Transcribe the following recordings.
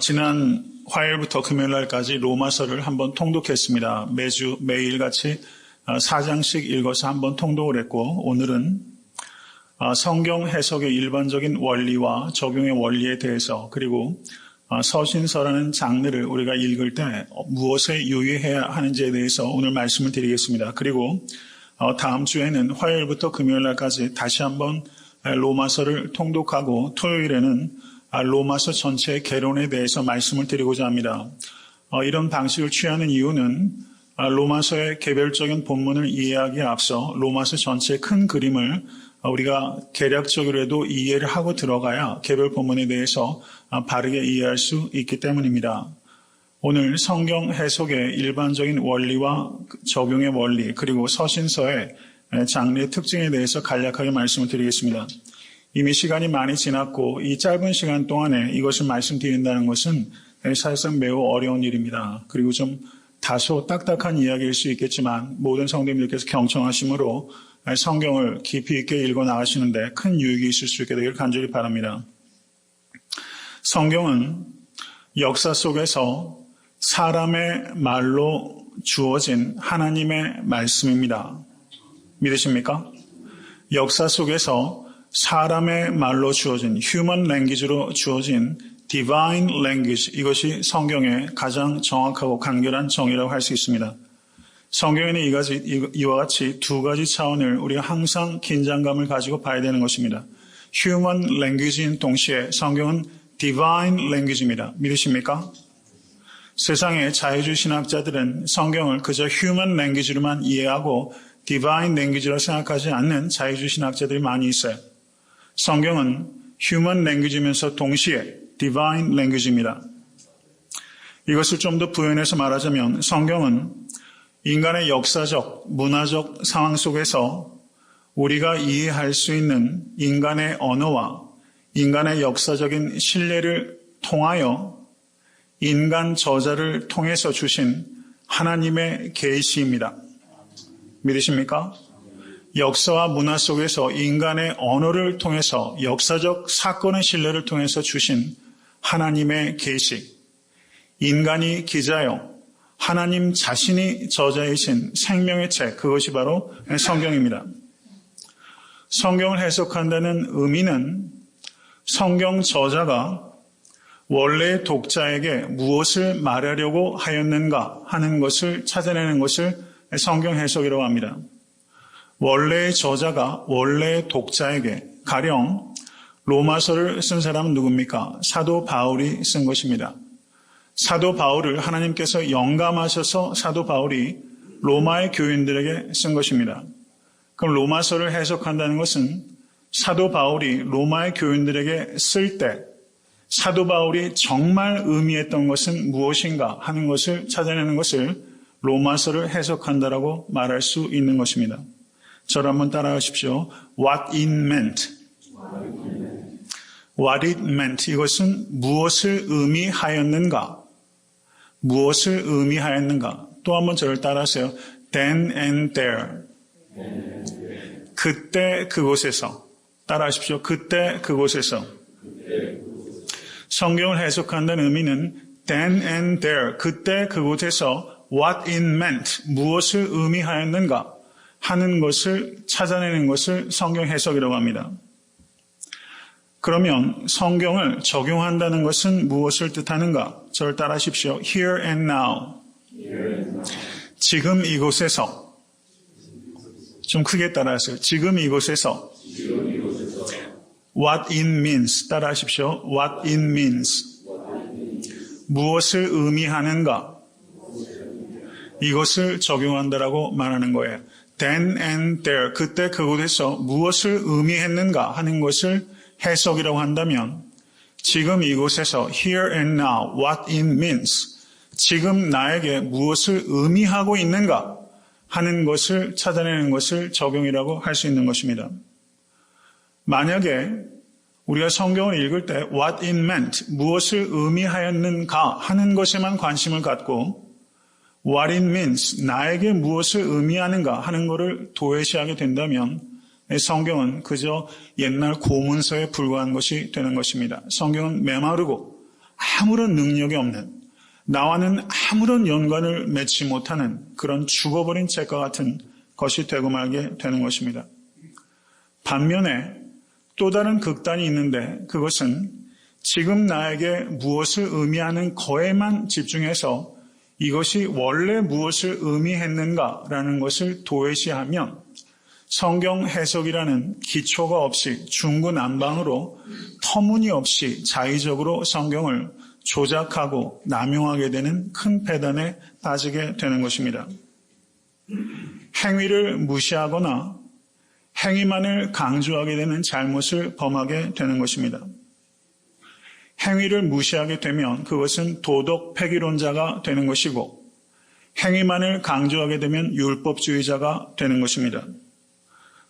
지난 화요일부터 금요일날까지 로마서를 한번 통독했습니다. 매일같이 4장씩 읽어서 한번 통독을 했고, 오늘은 성경 해석의 일반적인 원리와 적용의 원리에 대해서, 그리고 서신서라는 장르를 우리가 읽을 때 무엇에 유의해야 하는지에 대해서 오늘 말씀을 드리겠습니다. 그리고 다음 주에는 화요일부터 금요일날까지 다시 한번 로마서를 통독하고, 토요일에는 로마서 전체의 개론에 대해서 말씀을 드리고자 합니다. 이런 방식을 취하는 이유는 로마서의 개별적인 본문을 이해하기에 앞서 로마서 전체의 큰 그림을 우리가 개략적으로라도 이해를 하고 들어가야 개별 본문에 대해서 바르게 이해할 수 있기 때문입니다. 오늘 성경 해석의 일반적인 원리와 적용의 원리, 그리고 서신서의 장르의 특징에 대해서 간략하게 말씀을 드리겠습니다. 이미 시간이 많이 지났고 이 짧은 시간 동안에 이것을 말씀드린다는 것은 사실상 매우 어려운 일입니다. 그리고 좀 다소 딱딱한 이야기일 수 있겠지만 모든 성도님들께서 경청하심으로 성경을 깊이 있게 읽어 나가시는데 큰 유익이 있을 수 있게 되기를 간절히 바랍니다. 성경은 역사 속에서 사람의 말로 주어진 하나님의 말씀입니다. 믿으십니까? 역사 속에서 사람의 말로 주어진 human language로 주어진 divine language, 이것이 성경의 가장 정확하고 간결한 정의라고 할 수 있습니다. 성경에는 이와 같이 두 가지 차원을 우리가 항상 긴장감을 가지고 봐야 되는 것입니다. human language인 동시에 성경은 divine language입니다. 믿으십니까? 세상의 자유주의 신학자들은 성경을 그저 human language로만 이해하고 divine language로 생각하지 않는 자유주의 신학자들이 많이 있어요. 성경은 human language이면서 동시에 divine language입니다. 이것을 좀 더 부연해서 말하자면 성경은 인간의 역사적, 문화적 상황 속에서 우리가 이해할 수 있는 인간의 언어와 인간의 역사적인 신뢰를 통하여 인간 저자를 통해서 주신 하나님의 계시입니다. 믿으십니까? 역사와 문화 속에서 인간의 언어를 통해서 역사적 사건의 신뢰를 통해서 주신 하나님의 계시, 인간이 기자요 하나님 자신이 저자이신 생명의 책, 그것이 바로 성경입니다. 성경을 해석한다는 의미는 성경 저자가 원래 독자에게 무엇을 말하려고 하였는가 하는 것을 찾아내는 것을 성경 해석이라고 합니다. 원래의 저자가 원래의 독자에게, 가령 로마서를 쓴 사람은 누굽니까? 사도 바울이 쓴 것입니다. 사도 바울을 하나님께서 영감하셔서 사도 바울이 로마의 교인들에게 쓴 것입니다. 그럼 로마서를 해석한다는 것은 사도 바울이 로마의 교인들에게 쓸 때 사도 바울이 정말 의미했던 것은 무엇인가 하는 것을 찾아내는 것을 로마서를 해석한다라고 말할 수 있는 것입니다. 저를 한번 따라하십시오. What it meant. What it meant. 이것은 무엇을 의미하였는가? 무엇을 의미하였는가? 또 한번 저를 따라하세요. Then and there. 그때 그곳에서. 따라하십시오. 그때 그곳에서. 성경을 해석한다는 의미는 then and there. 그때 그곳에서 what it meant. 무엇을 의미하였는가? 하는 것을 찾아내는 것을 성경 해석이라고 합니다. 그러면 성경을 적용한다는 것은 무엇을 뜻하는가? 저를 따라하십시오. Here and now. 지금 이곳에서. 좀 크게 따라하세요. 지금 이곳에서. What it means. 따라하십시오. What it means. 무엇을 의미하는가? 이것을 적용한다라고 말하는 거예요. Then and there, 그때 그곳에서 무엇을 의미했는가 하는 것을 해석이라고 한다면 지금 이곳에서 here and now, what it means, 지금 나에게 무엇을 의미하고 있는가 하는 것을 찾아내는 것을 적용이라고 할 수 있는 것입니다. 만약에 우리가 성경을 읽을 때 what it meant, 무엇을 의미하였는가 하는 것에만 관심을 갖고 what it means, 나에게 무엇을 의미하는가 하는 것을 도외시하게 된다면 성경은 그저 옛날 고문서에 불과한 것이 되는 것입니다. 성경은 메마르고 아무런 능력이 없는, 나와는 아무런 연관을 맺지 못하는 그런 죽어버린 책과 같은 것이 되고 말게 되는 것입니다. 반면에 또 다른 극단이 있는데 그것은 지금 나에게 무엇을 의미하는 거에만 집중해서 이것이 원래 무엇을 의미했는가라는 것을 도외시하면 성경 해석이라는 기초가 없이 중구난방으로 터무니없이 자의적으로 성경을 조작하고 남용하게 되는 큰 패단에 빠지게 되는 것입니다. 행위를 무시하거나 행위만을 강조하게 되는 잘못을 범하게 되는 것입니다. 행위를 무시하게 되면 그것은 도덕 폐기론자가 되는 것이고 행위만을 강조하게 되면 율법주의자가 되는 것입니다.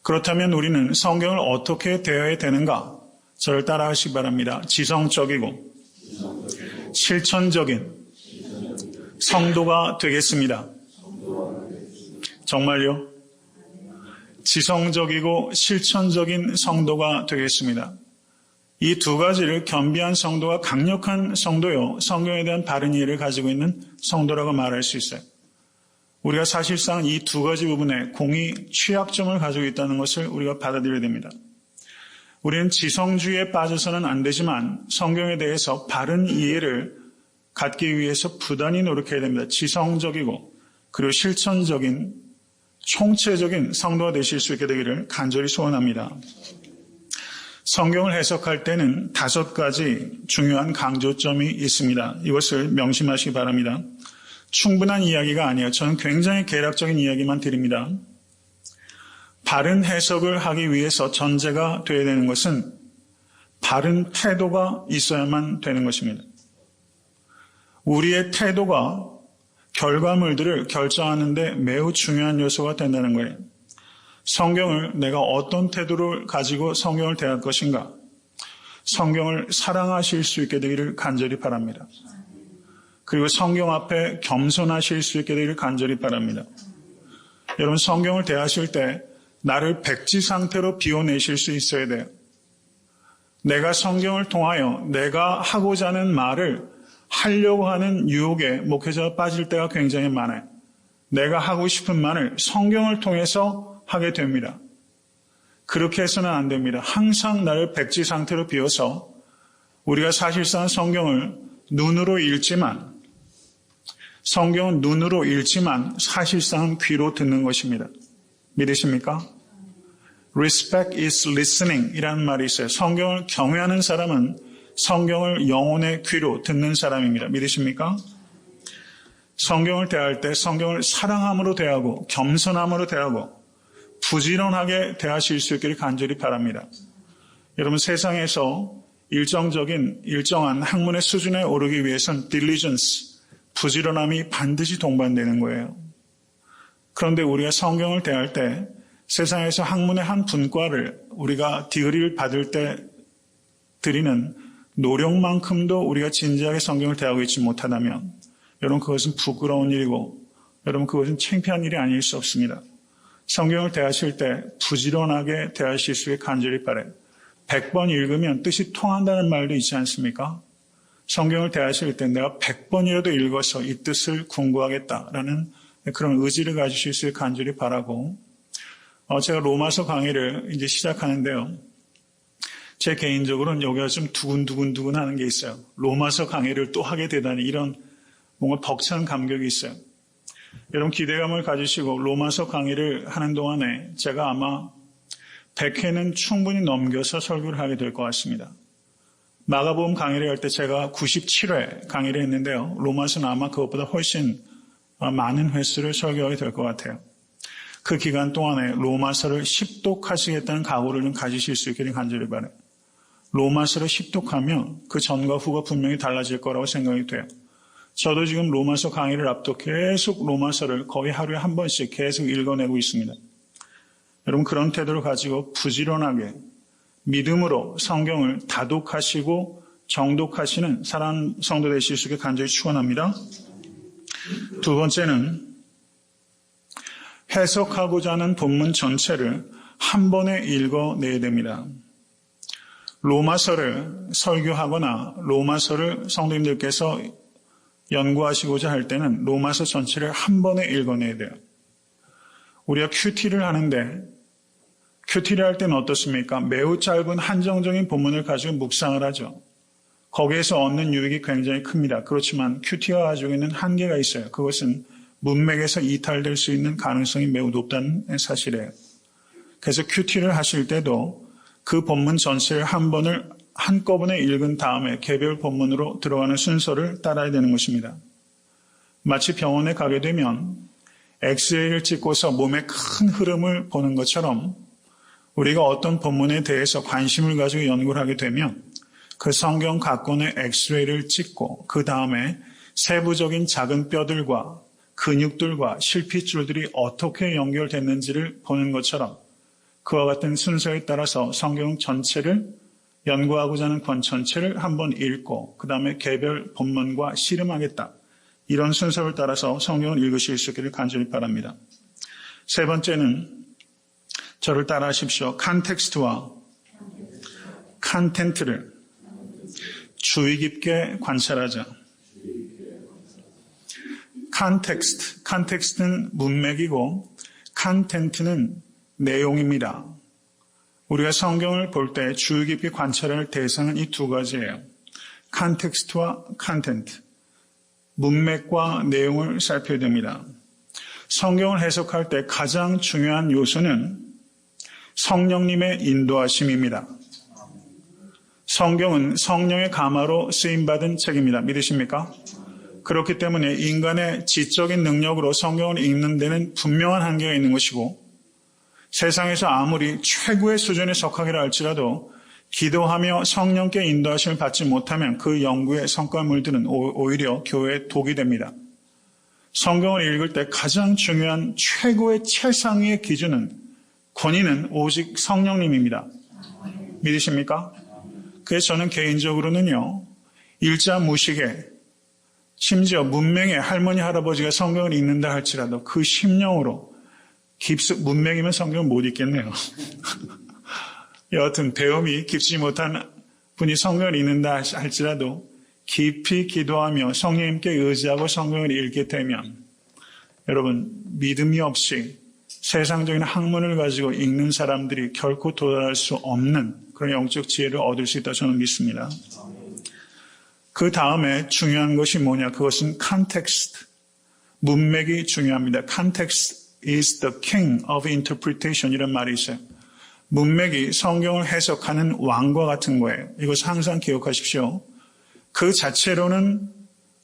그렇다면 우리는 성경을 어떻게 대해야 되는가? 저를 따라하시기 바랍니다. 지성적이고 실천적인 성도가 되겠습니다. 정말요? 지성적이고 실천적인 성도가 되겠습니다. 이 두 가지를 겸비한 성도가 강력한 성도요, 성경에 대한 바른 이해를 가지고 있는 성도라고 말할 수 있어요. 우리가 사실상 이 두 가지 부분에 공히 취약점을 가지고 있다는 것을 우리가 받아들여야 됩니다. 우리는 지성주의에 빠져서는 안 되지만 성경에 대해서 바른 이해를 갖기 위해서 부단히 노력해야 됩니다. 지성적이고 그리고 실천적인 총체적인 성도가 되실 수 있게 되기를 간절히 소원합니다. 성경을 해석할 때는 5가지 중요한 강조점이 있습니다. 이것을 명심하시기 바랍니다. 충분한 이야기가 아니에요. 저는 굉장히 개략적인 이야기만 드립니다. 바른 해석을 하기 위해서 전제가 되어야 되는 것은 바른 태도가 있어야만 되는 것입니다. 우리의 태도가 결과물들을 결정하는 데 매우 중요한 요소가 된다는 거예요. 성경을 내가 어떤 태도를 가지고 성경을 대할 것인가? 성경을 사랑하실 수 있게 되기를 간절히 바랍니다. 그리고 성경 앞에 겸손하실 수 있게 되기를 간절히 바랍니다. 여러분 성경을 대하실 때 나를 백지 상태로 비워내실 수 있어야 돼요. 내가 성경을 통하여 내가 하고자 하는 말을 하려고 하는 유혹에 목회자가 빠질 때가 굉장히 많아요. 내가 하고 싶은 말을 성경을 통해서 하게 됩니다. 그렇게 해서는 안 됩니다. 항상 나를 백지 상태로 비워서 우리가 사실상 성경은 눈으로 읽지만 사실상 귀로 듣는 것입니다. 믿으십니까? Respect is listening 이라는 말이 있어요. 성경을 경외하는 사람은 성경을 영혼의 귀로 듣는 사람입니다. 믿으십니까? 성경을 대할 때 성경을 사랑함으로 대하고 겸손함으로 대하고 부지런하게 대하실 수 있기를 간절히 바랍니다. 여러분 세상에서 일정한 학문의 수준에 오르기 위해서는 diligence, 부지런함이 반드시 동반되는 거예요. 그런데 우리가 성경을 대할 때 세상에서 학문의 한 분과를 우리가 디그리를 받을 때 드리는 노력만큼도 우리가 진지하게 성경을 대하고 있지 못하다면 여러분 그것은 부끄러운 일이고 여러분 그것은 창피한 일이 아닐 수 없습니다. 성경을 대하실 때 부지런하게 대하실 수 있게 간절히 바라요. 100번 읽으면 뜻이 통한다는 말도 있지 않습니까? 성경을 대하실 때 내가 100번이라도 읽어서 이 뜻을 궁구하겠다라는 그런 의지를 가지실 수 있게 간절히 바라고 제가 로마서 강의를 이제 시작하는데요. 제 개인적으로는 여기가 좀 두근두근 하는 게 있어요. 로마서 강의를 또 하게 되다니 이런 뭔가 벅찬 감격이 있어요. 여러분 기대감을 가지시고 로마서 강의를 하는 동안에 제가 아마 100회는 충분히 넘겨서 설교를 하게 될 것 같습니다. 마가복음 강의를 할 때 제가 97회 강의를 했는데요. 로마서는 아마 그것보다 훨씬 많은 횟수를 설교하게 될 것 같아요. 그 기간 동안에 로마서를 십독하시겠다는 각오를 좀 가지실 수 있기를 간절히 바라요. 로마서를 십독하면 그 전과 후가 분명히 달라질 거라고 생각이 돼요. 저도 지금 로마서 강의를 앞두고 계속 로마서를 거의 하루에 한 번씩 계속 읽어내고 있습니다. 여러분 그런 태도를 가지고 부지런하게 믿음으로 성경을 다독하시고 정독하시는 사랑하는 성도 되실 수 있게 간절히 축원합니다. 두 번째는 해석하고자 하는 본문 전체를 한 번에 읽어내야 됩니다. 로마서를 설교하거나 로마서를 성도님들께서 연구하시고자 할 때는 로마서 전체를 한 번에 읽어내야 돼요. 우리가 큐티를 하는데 큐티를 할 때는 어떻습니까? 매우 짧은 한정적인 본문을 가지고 묵상을 하죠. 거기에서 얻는 유익이 굉장히 큽니다. 그렇지만 큐티가 가지고 있는 한계가 있어요. 그것은 문맥에서 이탈될 수 있는 가능성이 매우 높다는 사실이에요. 그래서 큐티를 하실 때도 그 본문 전체를 한 번을 한꺼번에 읽은 다음에 개별 본문으로 들어가는 순서를 따라야 되는 것입니다. 마치 병원에 가게 되면 엑스레이를 찍고서 몸의 큰 흐름을 보는 것처럼 우리가 어떤 본문에 대해서 관심을 가지고 연구를 하게 되면 그 성경 각권의 엑스레이를 찍고 그 다음에 세부적인 작은 뼈들과 근육들과 실핏줄들이 어떻게 연결됐는지를 보는 것처럼 그와 같은 순서에 따라서 성경 전체를 연구하고자 하는 권 전체를 한번 읽고 그 다음에 개별 본문과 씨름하겠다. 이런 순서를 따라서 성경을 읽으실 수 있기를 간절히 바랍니다. 세 번째는 저를 따라하십시오. 컨텍스트와 컨텐트를 주의 깊게 관찰하자. 컨텍스트는 문맥이고 컨텐트는 내용입니다. 우리가 성경을 볼 때 주의 깊게 관찰할 대상은 이 두 가지예요. 컨텍스트와 컨텐트. 문맥과 내용을 살펴야 됩니다. 성경을 해석할 때 가장 중요한 요소는 성령님의 인도하심입니다. 성경은 성령의 감화로 쓰임받은 책입니다. 믿으십니까? 그렇기 때문에 인간의 지적인 능력으로 성경을 읽는 데는 분명한 한계가 있는 것이고 세상에서 아무리 최고의 수준의 석학이라 할지라도 기도하며 성령께 인도하심을 받지 못하면 그 연구의 성과물들은 오히려 교회의 독이 됩니다. 성경을 읽을 때 가장 중요한 최고의 최상위의 기준은 권위는 오직 성령님입니다. 믿으십니까? 그래서 저는 개인적으로는요. 일자무식에 심지어 문맹에 할머니 할아버지가 성경을 읽는다 할지라도 그 심령으로 문맹이면 성경을 못 읽겠네요. 여하튼 배움이 깊지 못한 분이 성경을 읽는다 할지라도 깊이 기도하며 성령님께 의지하고 성경을 읽게 되면 여러분 믿음이 없이 세상적인 학문을 가지고 읽는 사람들이 결코 도달할 수 없는 그런 영적 지혜를 얻을 수 있다 저는 믿습니다. 그 다음에 중요한 것이 뭐냐? 그것은 context. 문맥이 중요합니다. Context is the king of interpretation 이런 말이 있어요. 문맥이 성경을 해석하는 왕과 같은 거예요. 이것을 항상 기억하십시오. 그 자체로는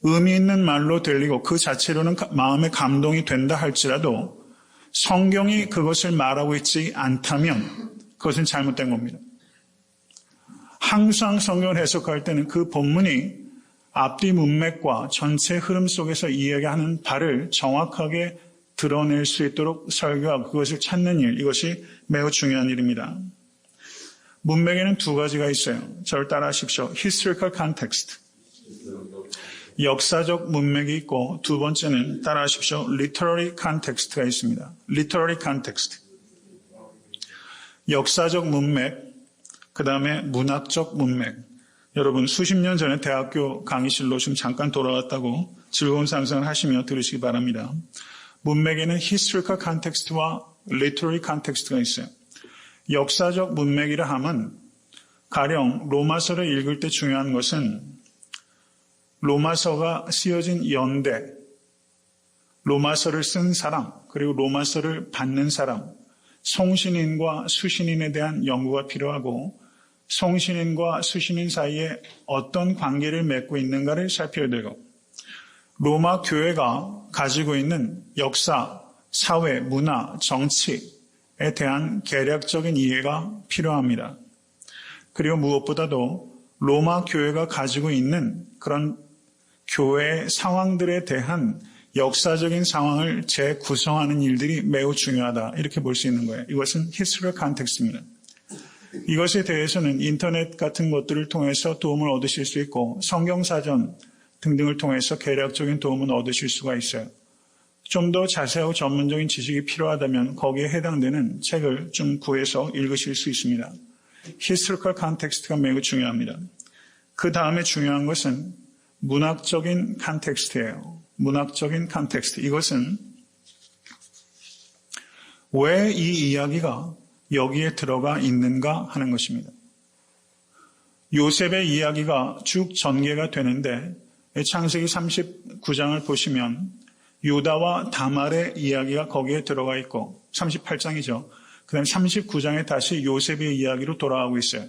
의미 있는 말로 들리고 그 자체로는 마음의 감동이 된다 할지라도 성경이 그것을 말하고 있지 않다면 그것은 잘못된 겁니다. 항상 성경을 해석할 때는 그 본문이 앞뒤 문맥과 전체 흐름 속에서 이야기하는 바를 정확하게 드러낼 수 있도록 설교하고 그것을 찾는 일, 이것이 매우 중요한 일입니다. 문맥에는 두 가지가 있어요. 저를 따라하십시오. Historical context. 역사적 문맥이 있고 두 번째는 따라하십시오. Literary context가 있습니다. Literary context. 역사적 문맥, 그 다음에 문학적 문맥. 여러분 수십 년 전에 대학교 강의실로 좀 잠깐 돌아왔다고 즐거운 상상을 하시며 들으시기 바랍니다. 문맥에는 historical context와 literary context가 있어요. 역사적 문맥이라 하면 가령 로마서를 읽을 때 중요한 것은 로마서가 쓰여진 연대, 로마서를 쓴 사람, 그리고 로마서를 받는 사람, 송신인과 수신인에 대한 연구가 필요하고 송신인과 수신인 사이에 어떤 관계를 맺고 있는가를 살펴야 되고 로마 교회가 가지고 있는 역사, 사회, 문화, 정치에 대한 개략적인 이해가 필요합니다. 그리고 무엇보다도 로마 교회가 가지고 있는 그런 교회의 상황들에 대한 역사적인 상황을 재구성하는 일들이 매우 중요하다. 이렇게 볼 수 있는 거예요. 이것은 historical context입니다. 이것에 대해서는 인터넷 같은 것들을 통해서 도움을 얻으실 수 있고 성경사전 등등을 통해서 개략적인 도움을 얻으실 수가 있어요. 좀 더 자세하고 전문적인 지식이 필요하다면 거기에 해당되는 책을 좀 구해서 읽으실 수 있습니다. 히스토리컬 컨텍스트가 매우 중요합니다. 그 다음에 중요한 것은 문학적인 컨텍스트예요. 문학적인 컨텍스트. 이것은 왜 이 이야기가 여기에 들어가 있는가 하는 것입니다. 요셉의 이야기가 쭉 전개가 되는데 창세기 39장을 보시면 유다와 다말의 이야기가 거기에 들어가 있고 38장이죠. 그 다음에 39장에 다시 요셉의 이야기로 돌아가고 있어요.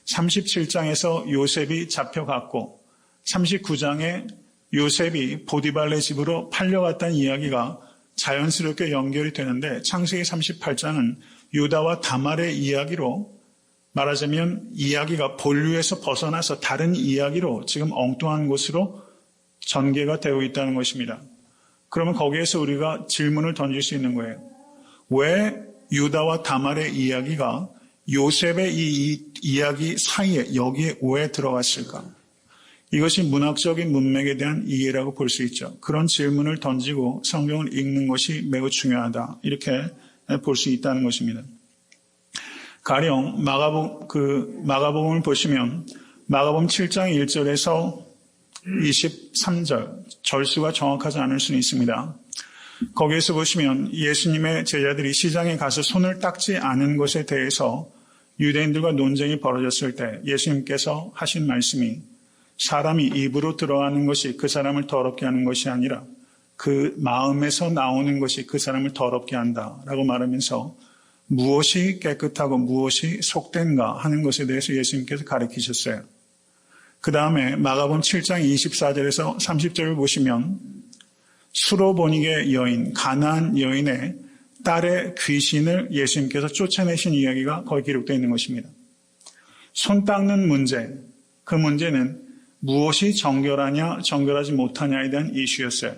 37장에서 요셉이 잡혀갔고 39장에 요셉이 보디발의 집으로 팔려갔다는 이야기가 자연스럽게 연결이 되는데 창세기 38장은 유다와 다말의 이야기로 말하자면 이야기가 본류에서 벗어나서 다른 이야기로 지금 엉뚱한 곳으로 전개가 되어 있다는 것입니다. 그러면 거기에서 우리가 질문을 던질 수 있는 거예요. 왜 유다와 다말의 이야기가 요셉의 이 이야기 사이에 여기에 왜 들어갔을까? 이것이 문학적인 문맥에 대한 이해라고 볼 수 있죠. 그런 질문을 던지고 성경을 읽는 것이 매우 중요하다. 이렇게 볼 수 있다는 것입니다. 가령 마가복음을 보시면 마가복음 7장 1절에서 23절 절수가 정확하지 않을 수는 있습니다. 거기에서 보시면 예수님의 제자들이 시장에 가서 손을 닦지 않은 것에 대해서 유대인들과 논쟁이 벌어졌을 때 예수님께서 하신 말씀이 사람이 입으로 들어가는 것이 그 사람을 더럽게 하는 것이 아니라 그 마음에서 나오는 것이 그 사람을 더럽게 한다라고 말하면서 무엇이 깨끗하고 무엇이 속된가 하는 것에 대해서 예수님께서 가르치셨어요. 그 다음에 마가복음 7장 24절에서 30절을 보시면 수로보니게 여인, 가나안 여인의 딸의 귀신을 예수님께서 쫓아내신 이야기가 거기 기록되어 있는 것입니다. 손 닦는 문제, 그 문제는 무엇이 정결하냐, 정결하지 못하냐에 대한 이슈였어요.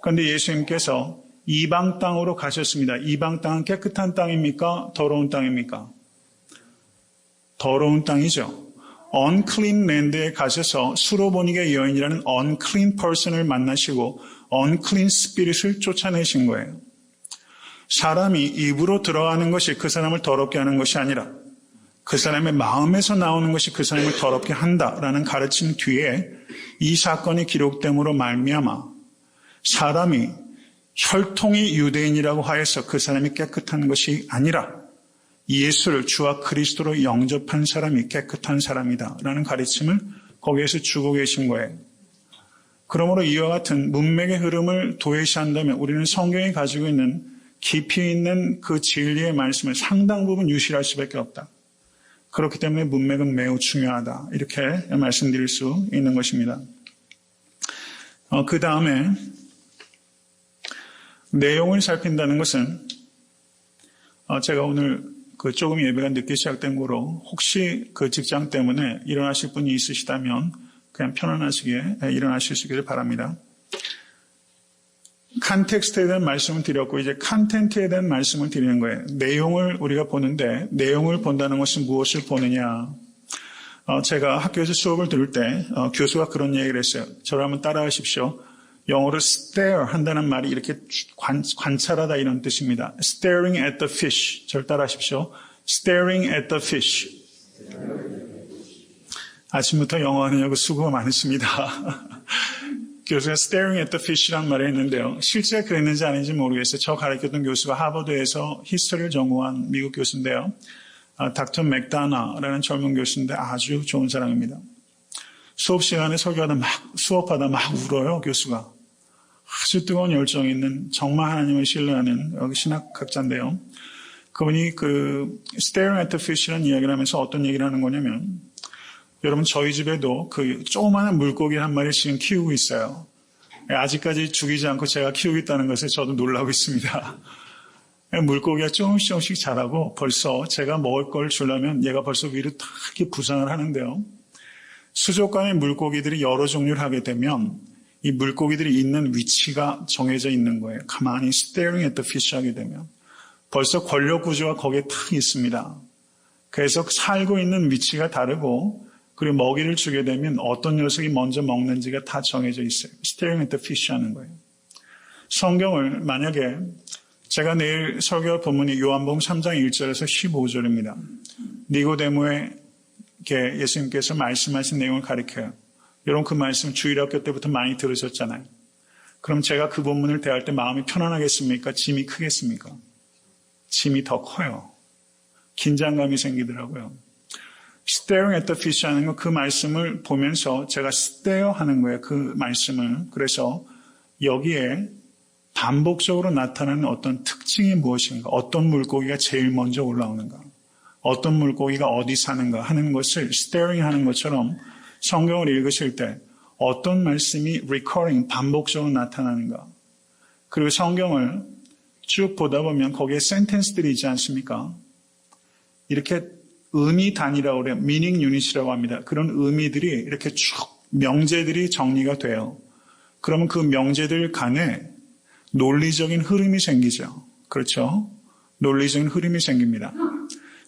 그런데 예수님께서 이방 땅으로 가셨습니다. 이방 땅은 깨끗한 땅입니까? 더러운 땅입니까? 더러운 땅이죠. unclean land에 가셔서 수로보니게 여인이라는 unclean person을 만나시고 unclean spirit을 쫓아내신 거예요. 사람이 입으로 들어가는 것이 그 사람을 더럽게 하는 것이 아니라 그 사람의 마음에서 나오는 것이 그 사람을 더럽게 한다라는 가르침 뒤에 이 사건이 기록됨으로 말미암아 사람이 혈통이 유대인이라고 하여서 그 사람이 깨끗한 것이 아니라 예수를 주와 그리스도로 영접한 사람이 깨끗한 사람이다라는 가르침을 거기에서 주고 계신 거예요. 그러므로 이와 같은 문맥의 흐름을 도외시한다면 우리는 성경이 가지고 있는 깊이 있는 그 진리의 말씀을 상당 부분 유실할 수밖에 없다. 그렇기 때문에 문맥은 매우 중요하다. 이렇게 말씀드릴 수 있는 것입니다. 그 다음에 내용을 살핀다는 것은 제가 오늘 조금 예배가 늦게 시작된 거로 혹시 그 직장 때문에 일어나실 분이 있으시다면 그냥 편안하시게 일어나실 수 있기를 바랍니다. 컨텍스트에 대한 말씀을 드렸고 이제 컨텐트에 대한 말씀을 드리는 거예요. 내용을 우리가 보는데 내용을 본다는 것은 무엇을 보느냐. 제가 학교에서 수업을 들을 때 교수가 그런 얘기를 했어요. 저를 한번 따라하십시오. 영어로 stare 한다는 말이 이렇게 관찰하다 이런 뜻입니다. staring at the fish. 저를 따라하십시오. staring at the fish. 아침부터 영어 하느냐고 수고가 많으십니다. 교수가 staring at the fish라는 말을 했는데요. 실제 그랬는지 아닌지 모르겠어요. 저 가르쳤던 교수가 하버드에서 히스토리를 전공한 미국 교수인데요. 닥터 맥다나라는 젊은 교수인데 아주 좋은 사람입니다. 수업 시간에 설교하다 수업하다 막 울어요, 교수가. 아주 뜨거운 열정이 있는 정말 하나님을 신뢰하는 신학학자인데요. 그분이 staring at the fish라는 이야기를 하면서 어떤 얘기를 하는 거냐면 여러분 저희 집에도 조그마한 물고기 한 마리 지금 키우고 있어요. 아직까지 죽이지 않고 제가 키우고 있다는 것에 저도 놀라고 있습니다. 물고기가 조금씩 자라고 벌써 제가 먹을 걸 주려면 얘가 벌써 위로 탁 이렇게 부상을 하는데요. 수족관의 물고기들이 여러 종류를 하게 되면 이 물고기들이 있는 위치가 정해져 있는 거예요. 가만히 staring at the fish 하게 되면 벌써 권력 구조가 거기에 탁 있습니다. 그래서 살고 있는 위치가 다르고 그리고 먹이를 주게 되면 어떤 녀석이 먼저 먹는지가 다 정해져 있어요. staring at the fish 하는 거예요. 성경을 만약에 제가 내일 설교할 본문이 요한복음 3장 1절에서 15절입니다. 니고데모에게 예수님께서 말씀하신 내용을 가리켜요. 여러분 그 말씀 주일학교 때부터 많이 들으셨잖아요. 그럼 제가 그 본문을 대할 때 마음이 편안하겠습니까? 짐이 크겠습니까? 짐이 더 커요. 긴장감이 생기더라고요. staring at the fish 하는 거 그 말씀을 보면서 제가 stare 하는 거예요. 그 말씀을. 그래서 여기에 반복적으로 나타나는 어떤 특징이 무엇인가, 어떤 물고기가 제일 먼저 올라오는가, 어떤 물고기가 어디 사는가 하는 것을 staring 하는 것처럼 성경을 읽으실 때 어떤 말씀이 recurring, 반복적으로 나타나는가. 그리고 성경을 쭉 보다 보면 거기에 sentence들이 있지 않습니까? 이렇게 의미 단위라고 그래요. meaning unit이라고 합니다. 그런 의미들이 이렇게 쭉 명제들이 정리가 돼요. 그러면 그 명제들 간에 논리적인 흐름이 생기죠. 그렇죠? 논리적인 흐름이 생깁니다.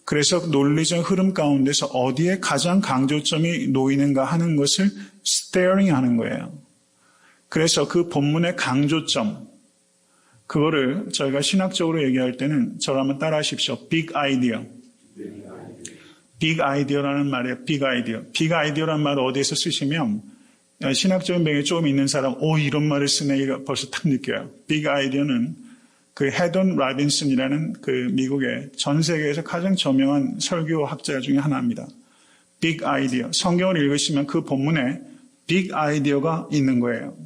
그래서 논리적 흐름 가운데서 어디에 가장 강조점이 놓이는가 하는 것을 staring 하는 거예요. 그래서 그 본문의 강조점, 그거를 저희가 신학적으로 얘기할 때는 저를 한번 따라 하십시오. big idea. big idea라는 말이에요. big idea. big idea라는 말을 어디에서 쓰시면 신학적인 배경이 조금 있는 사람, 이런 말을 쓰네, 이거 벌써 딱 느껴요. big idea는 그 헤던 라빈슨이라는 그 미국의 전 세계에서 가장 저명한 설교학자 중에 하나입니다. big idea. 성경을 읽으시면 그 본문에 big idea가 있는 거예요.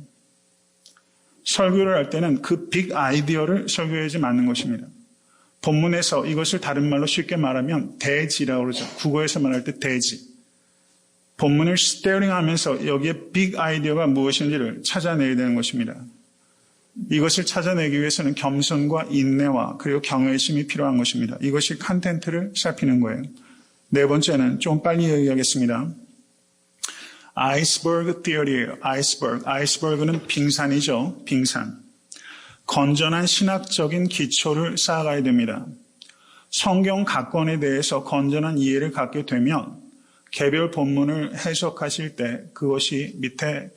설교를 할 때는 그 big idea를 설교해야지 맞는 것입니다. 본문에서 이것을 다른 말로 쉽게 말하면 대지라고 그러죠. 국어에서 말할 때 대지. 본문을 staring 하면서 여기에 big idea가 무엇인지를 찾아내야 되는 것입니다. 이것을 찾아내기 위해서는 겸손과 인내와 그리고 경외심이 필요한 것입니다. 이것이 컨텐츠를 살피는 거예요. 네 번째는 좀 빨리 얘기하겠습니다. 아이스버그 티어리예요. 아이스버그는 빙산이죠. 빙산. 건전한 신학적인 기초를 쌓아가야 됩니다. 성경 각권에 대해서 건전한 이해를 갖게 되면 개별 본문을 해석하실 때 그것이 밑에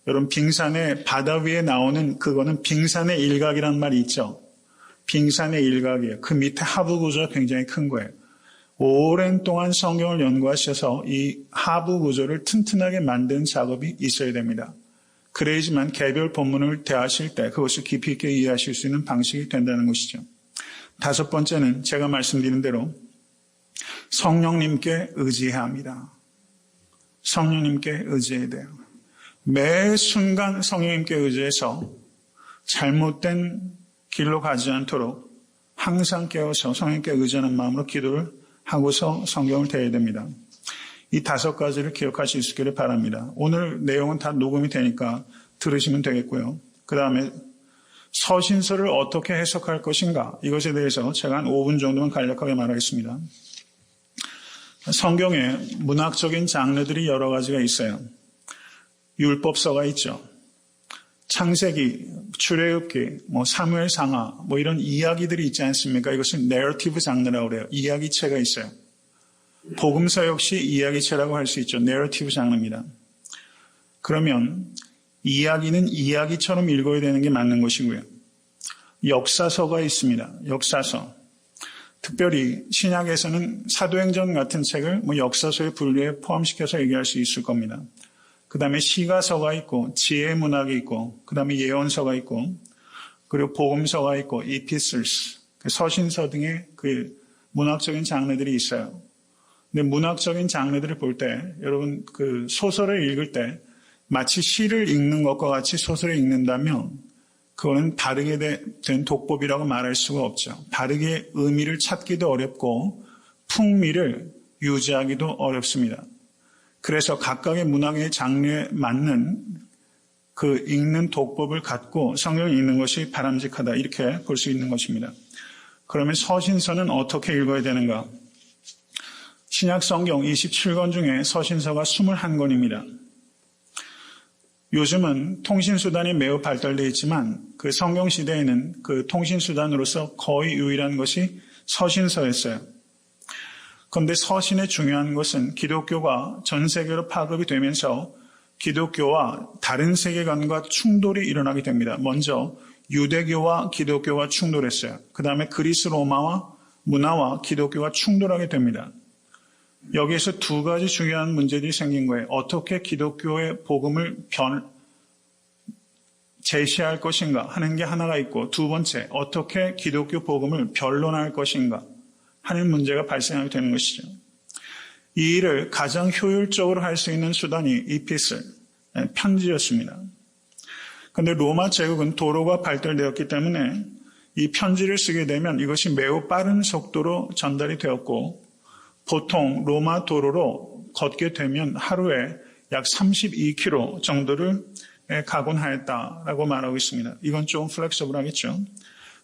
여러분 빙산의 바다 위에 나오는 그거는 빙산의 일각이라는 말이 있죠. 빙산의 일각이에요. 그 밑에 하부 구조가 굉장히 큰 거예요. 오랜 동안 성경을 연구하셔서 이 하부 구조를 튼튼하게 만드는 작업이 있어야 됩니다. 그래야지만 개별 본문을 대하실 때 그것을 깊이 있게 이해하실 수 있는 방식이 된다는 것이죠. 다섯 번째는 제가 말씀드린 대로 성령님께 의지해야 합니다. 성령님께 의지해야 돼요. 매 순간 성령님께 의지해서 잘못된 길로 가지 않도록 항상 깨어서 성령님께 의지하는 마음으로 기도를 하고서 성경을 대해야 됩니다. 이 다섯 가지를 기억하실 수 있기를 바랍니다. 오늘 내용은 다 녹음이 되니까 들으시면 되겠고요. 그 다음에 서신서를 어떻게 해석할 것인가 이것에 대해서 제가 한 5분 정도만 간략하게 말하겠습니다. 성경에 문학적인 장르들이 여러 가지가 있어요. 율법서가 있죠. 창세기, 출애굽기, 사무엘상하 이런 이야기들이 있지 않습니까? 이것을 내러티브 장르라고 그래요. 이야기체가 있어요. 복음서 역시 이야기체라고 할 수 있죠. 내러티브 장르입니다. 그러면 이야기는 이야기처럼 읽어야 되는 게 맞는 것이고요. 역사서가 있습니다. 역사서. 특별히 신약에서는 사도행전 같은 책을 역사서의 분류에 포함시켜서 얘기할 수 있을 겁니다. 그 다음에 시가서가 있고 지혜 문학이 있고 그 다음에 예언서가 있고 그리고 복음서가 있고 episodes, 서신서 등의 그 문학적인 장르들이 있어요. 근데 문학적인 장르들을 볼 때 여러분 그 소설을 읽을 때 마치 시를 읽는 것과 같이 소설을 읽는다면 그거는 다르게 된 독법이라고 말할 수가 없죠. 다르게 의미를 찾기도 어렵고 풍미를 유지하기도 어렵습니다. 그래서 각각의 문학의 장르에 맞는 그 읽는 독법을 갖고 성경을 읽는 것이 바람직하다 이렇게 볼 수 있는 것입니다. 그러면 서신서는 어떻게 읽어야 되는가? 신약 성경 27권 중에 서신서가 21권입니다. 요즘은 통신수단이 매우 발달되어 있지만 그 성경시대에는 그 통신수단으로서 거의 유일한 것이 서신서였어요. 그런데 서신의 중요한 것은 기독교가 전 세계로 파급이 되면서 기독교와 다른 세계관과 충돌이 일어나게 됩니다. 먼저 유대교와 기독교가 충돌했어요. 그 다음에 그리스 로마와 문화와 기독교가 충돌하게 됩니다. 여기에서 두 가지 중요한 문제들이 생긴 거예요. 어떻게 기독교의 복음을 제시할 것인가 하는 게 하나가 있고, 두 번째, 어떻게 기독교 복음을 변론할 것인가 하는 문제가 발생하게 되는 것이죠. 이 일을 가장 효율적으로 할 수 있는 수단이 이피슬, 편지였습니다. 그런데 로마 제국은 도로가 발달되었기 때문에 이 편지를 쓰게 되면 이것이 매우 빠른 속도로 전달이 되었고, 보통 로마 도로로 걷게 되면 하루에 약 32km 정도를 가곤 하였다라고 말하고 있습니다. 이건 좀 플렉서블하겠죠.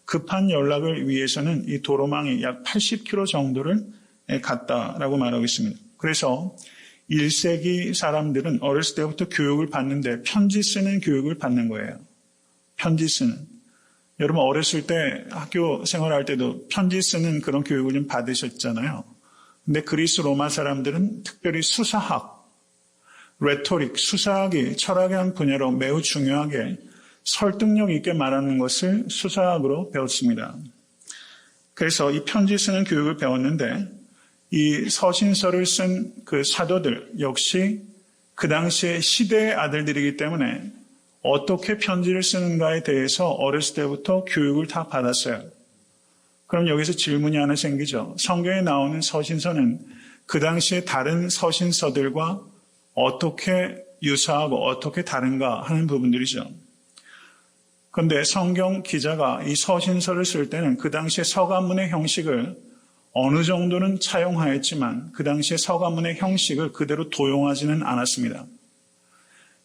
급한 연락을 위해서는 이 도로망이 약 80km 정도를 갔다라고 말하고 있습니다. 그래서 1세기 사람들은 어렸을 때부터 교육을 받는데 편지 쓰는 교육을 받는 거예요. 편지 쓰는. 여러분 어렸을 때 학교 생활할 때도 편지 쓰는 그런 교육을 좀 받으셨잖아요. 근데 그리스 로마 사람들은 특별히 수사학, 레토릭, 수사학이 철학의 한 분야로 매우 중요하게 설득력 있게 말하는 것을 수사학으로 배웠습니다. 그래서 이 편지 쓰는 교육을 배웠는데 이 서신서를 쓴 그 사도들 역시 그 당시의 시대의 아들들이기 때문에 어떻게 편지를 쓰는가에 대해서 어렸을 때부터 교육을 다 받았어요. 그럼 여기서 질문이 하나 생기죠. 성경에 나오는 서신서는 그 당시에 다른 서신서들과 어떻게 유사하고 어떻게 다른가 하는 부분들이죠. 그런데 성경 기자가 이 서신서를 쓸 때는 그 당시에 서가문의 형식을 어느 정도는 차용하였지만 그 당시에 서가문의 형식을 그대로 도용하지는 않았습니다.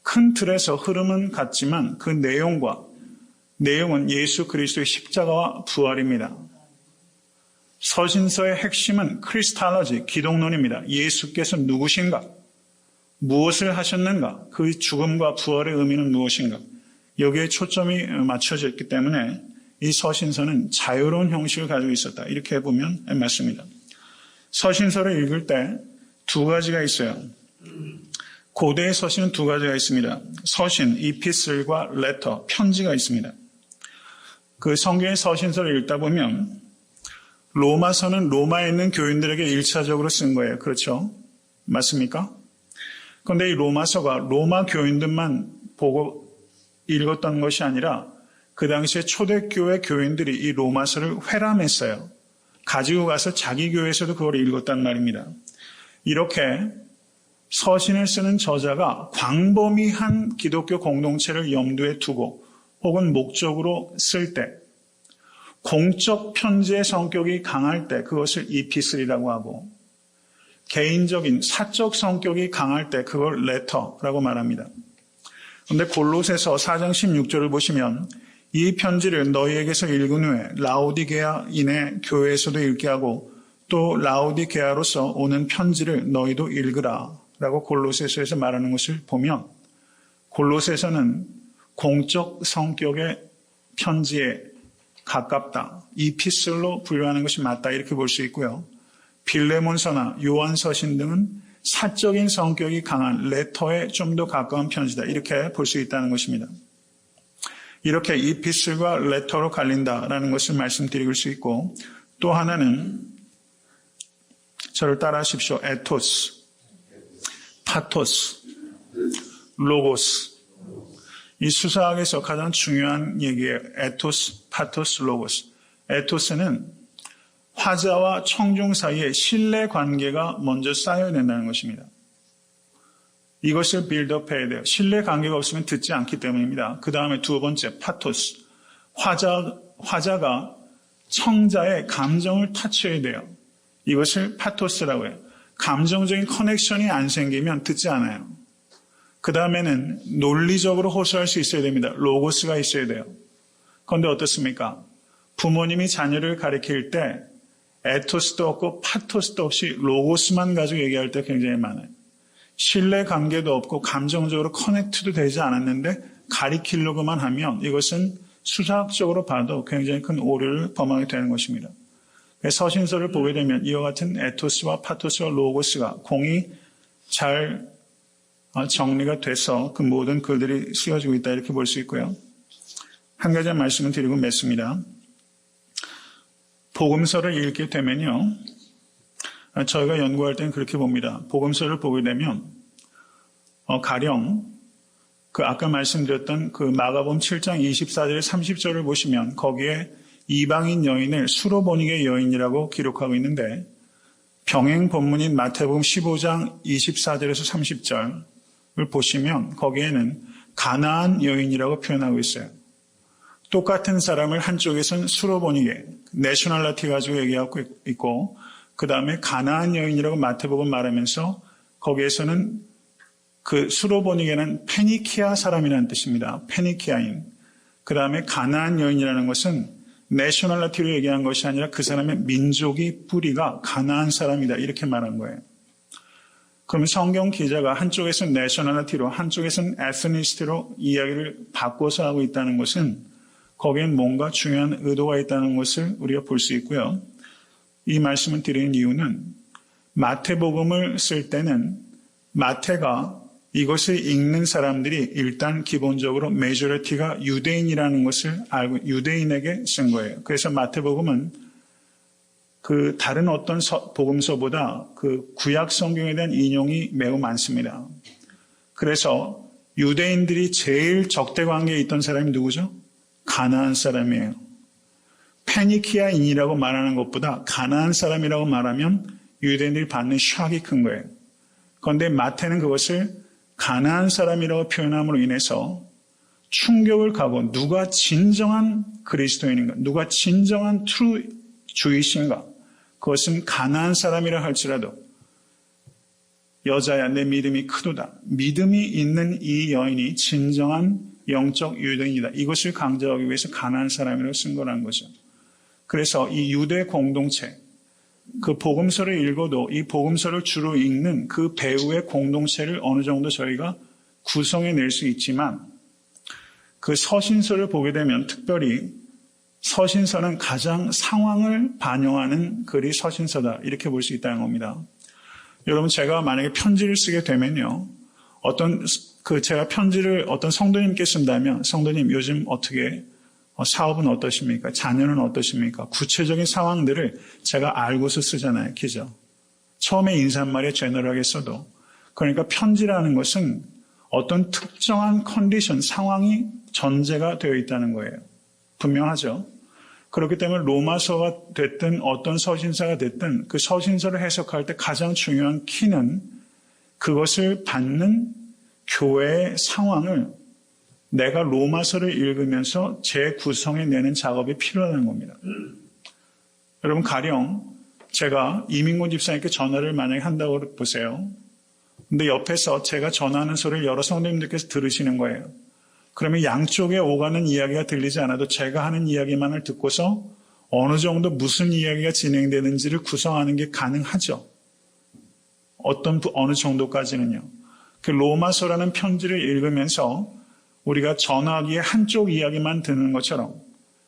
큰 틀에서 흐름은 같지만 그 내용은 예수 그리스도의 십자가와 부활입니다. 서신서의 핵심은 크리스탈러지, 기독론입니다. 예수께서 누구신가? 무엇을 하셨는가? 그 죽음과 부활의 의미는 무엇인가? 여기에 초점이 맞춰져 있기 때문에 이 서신서는 자유로운 형식을 가지고 있었다. 이렇게 보면 맞습니다. 서신서를 읽을 때 두 가지가 있어요. 고대의 서신은 두 가지가 있습니다. 서신, 이피슬과 레터, 편지가 있습니다. 그 성경의 서신서를 읽다 보면 로마서는 로마에 있는 교인들에게 1차적으로 쓴 거예요. 그렇죠? 맞습니까? 그런데 이 로마서가 로마 교인들만 보고 읽었던 것이 아니라 그 당시에 초대교회 교인들이 이 로마서를 회람했어요. 가지고 가서 자기 교회에서도 그걸 읽었단 말입니다. 이렇게 서신을 쓰는 저자가 광범위한 기독교 공동체를 염두에 두고 혹은 목적으로 쓸 때, 공적 편지의 성격이 강할 때 그것을 이피슬이라고 하고, 개인적인 사적 성격이 강할 때 그걸 레터라고 말합니다. 그런데 골로새서 4장 16절을 보시면 이 편지를 너희에게서 읽은 후에 라오디게아인의 교회에서도 읽게 하고 또 라오디게아로서 오는 편지를 너희도 읽으라 라고 골로새서에서 말하는 것을 보면, 골로새서는 공적 성격의 편지에 가깝다, 이피슬로 분류하는 것이 맞다 이렇게 볼 수 있고요. 빌레몬서나 요한서신 등은 사적인 성격이 강한 레터에 좀 더 가까운 편지다 이렇게 볼 수 있다는 것입니다. 이렇게 이피슬과 레터로 갈린다라는 것을 말씀드릴 수 있고, 또 하나는 저를 따라하십시오. 에토스, 파토스, 로고스. 이 수사학에서 가장 중요한 얘기예요. 에토스, 파토스, 로고스. 에토스는 화자와 청중 사이에 신뢰 관계가 먼저 쌓여야 된다는 것입니다. 이것을 빌드업해야 돼요. 신뢰 관계가 없으면 듣지 않기 때문입니다. 그 다음에 두 번째, 파토스. 화자가 청자의 감정을 타치해야 돼요. 이것을 파토스라고 해요. 감정적인 커넥션이 안 생기면 듣지 않아요. 그 다음에는 논리적으로 호소할 수 있어야 됩니다. 로고스가 있어야 돼요. 그런데 어떻습니까? 부모님이 자녀를 가르칠 때 에토스도 없고 파토스도 없이 로고스만 가지고 얘기할 때 굉장히 많아요. 신뢰 관계도 없고 감정적으로 커넥트도 되지 않았는데 가리키려고만 하면 이것은 수사학적으로 봐도 굉장히 큰 오류를 범하게 되는 것입니다. 서신서를 보게 되면 이와 같은 에토스와 파토스와 로고스가 공이 잘 정리가 돼서 그 모든 글들이 쓰여지고 있다 이렇게 볼 수 있고요. 한 가지 말씀을 드리고 맺습니다. 복음서를 읽게 되면요, 저희가 연구할 때는 그렇게 봅니다. 복음서를 보게 되면 가령 그 아까 말씀드렸던 그 마가복음 7장 24절 30절을 보시면 거기에 이방인 여인을 수로보니게 여인이라고 기록하고 있는데, 병행 본문인 마태복음 15장 24절에서 30절을 보시면 거기에는 가나안 여인이라고 표현하고 있어요. 똑같은 사람을 한쪽에서는 수로보니게, 내셔널리티 가지고 얘기하고 있고, 그 다음에 가나안 여인이라고 마태복음 말하면서 거기에서는 그 수로보니게는 페니키아 사람이라는 뜻입니다. 페니키아인. 그 다음에 가나안 여인이라는 것은 내셔널리티로 얘기한 것이 아니라 그 사람의 민족이 뿌리가 가나안 사람이다, 이렇게 말한 거예요. 그러면 성경 기자가 한쪽에서는 내셔널리티로, 한쪽에서는 에스니시티로 이야기를 바꿔서 하고 있다는 것은 거기엔 뭔가 중요한 의도가 있다는 것을 우리가 볼 수 있고요. 이 말씀을 드리는 이유는 마태복음을 쓸 때는 마태가 이것을 읽는 사람들이 일단 기본적으로 메조리티가 유대인이라는 것을 알고 유대인에게 쓴 거예요. 그래서 마태복음은 그 다른 어떤 복음서보다 그 구약 성경에 대한 인용이 매우 많습니다. 그래서 유대인들이 제일 적대 관계에 있던 사람이 누구죠? 가나안 사람이에요. 페니키아인이라고 말하는 것보다 가나안 사람이라고 말하면 유대인들이 받는 샥이 큰 거예요. 그런데 마태는 그것을 가나안 사람이라고 표현함으로 인해서 충격을 가고 누가 진정한 그리스도인인가, 누가 진정한 트루 주이신가, 그것은 가나안 사람이라 할지라도 여자야 내 믿음이 크도다, 믿음이 있는 이 여인이 진정한 영적 유대인이다, 이것을 강조하기 위해서 가나안 사람이라고 쓴 거라는 거죠. 그래서 이 유대 공동체, 그 복음서를 읽어도 이 복음서를 주로 읽는 그 배우의 공동체를 어느 정도 저희가 구성해낼 수 있지만, 그 서신서를 보게 되면 특별히 서신서는 가장 상황을 반영하는 글이 서신서다, 이렇게 볼 수 있다는 겁니다. 여러분, 제가 만약에 편지를 쓰게 되면요, 제가 편지를 어떤 성도님께 쓴다면, 성도님 요즘 어떻게 사업은 어떠십니까? 자녀는 어떠십니까? 구체적인 상황들을 제가 알고서 쓰잖아요. 그죠? 처음에 인사말에 제너럴하게 써도. 그러니까 편지라는 것은 어떤 특정한 컨디션, 상황이 전제가 되어 있다는 거예요. 분명하죠? 그렇기 때문에 로마서가 됐든 어떤 서신서가 됐든 그 서신서를 해석할 때 가장 중요한 키는 그것을 받는 교회의 상황을 내가 로마서를 읽으면서 재구성해내는 작업이 필요하다는 겁니다. 여러분, 가령 제가 이민곤 집사님께 전화를 만약에 한다고 보세요. 근데 옆에서 제가 전화하는 소리를 여러 성도님들께서 들으시는 거예요. 그러면 양쪽에 오가는 이야기가 들리지 않아도 제가 하는 이야기만을 듣고서 어느 정도 무슨 이야기가 진행되는지를 구성하는 게 가능하죠. 어느 정도까지는요. 그 로마서라는 편지를 읽으면서 우리가 전화기에 한쪽 이야기만 듣는 것처럼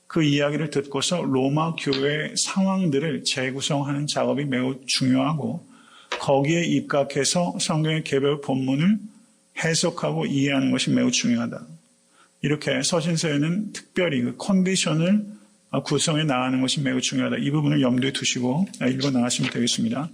그 이야기를 듣고서 로마 교회의 상황들을 재구성하는 작업이 매우 중요하고, 거기에 입각해서 성경의 개별 본문을 해석하고 이해하는 것이 매우 중요하다. 이렇게 서신서에는 특별히 그 컨디션을 구성해 나가는 것이 매우 중요하다. 이 부분을 염두에 두시고 읽어 나가시면 되겠습니다.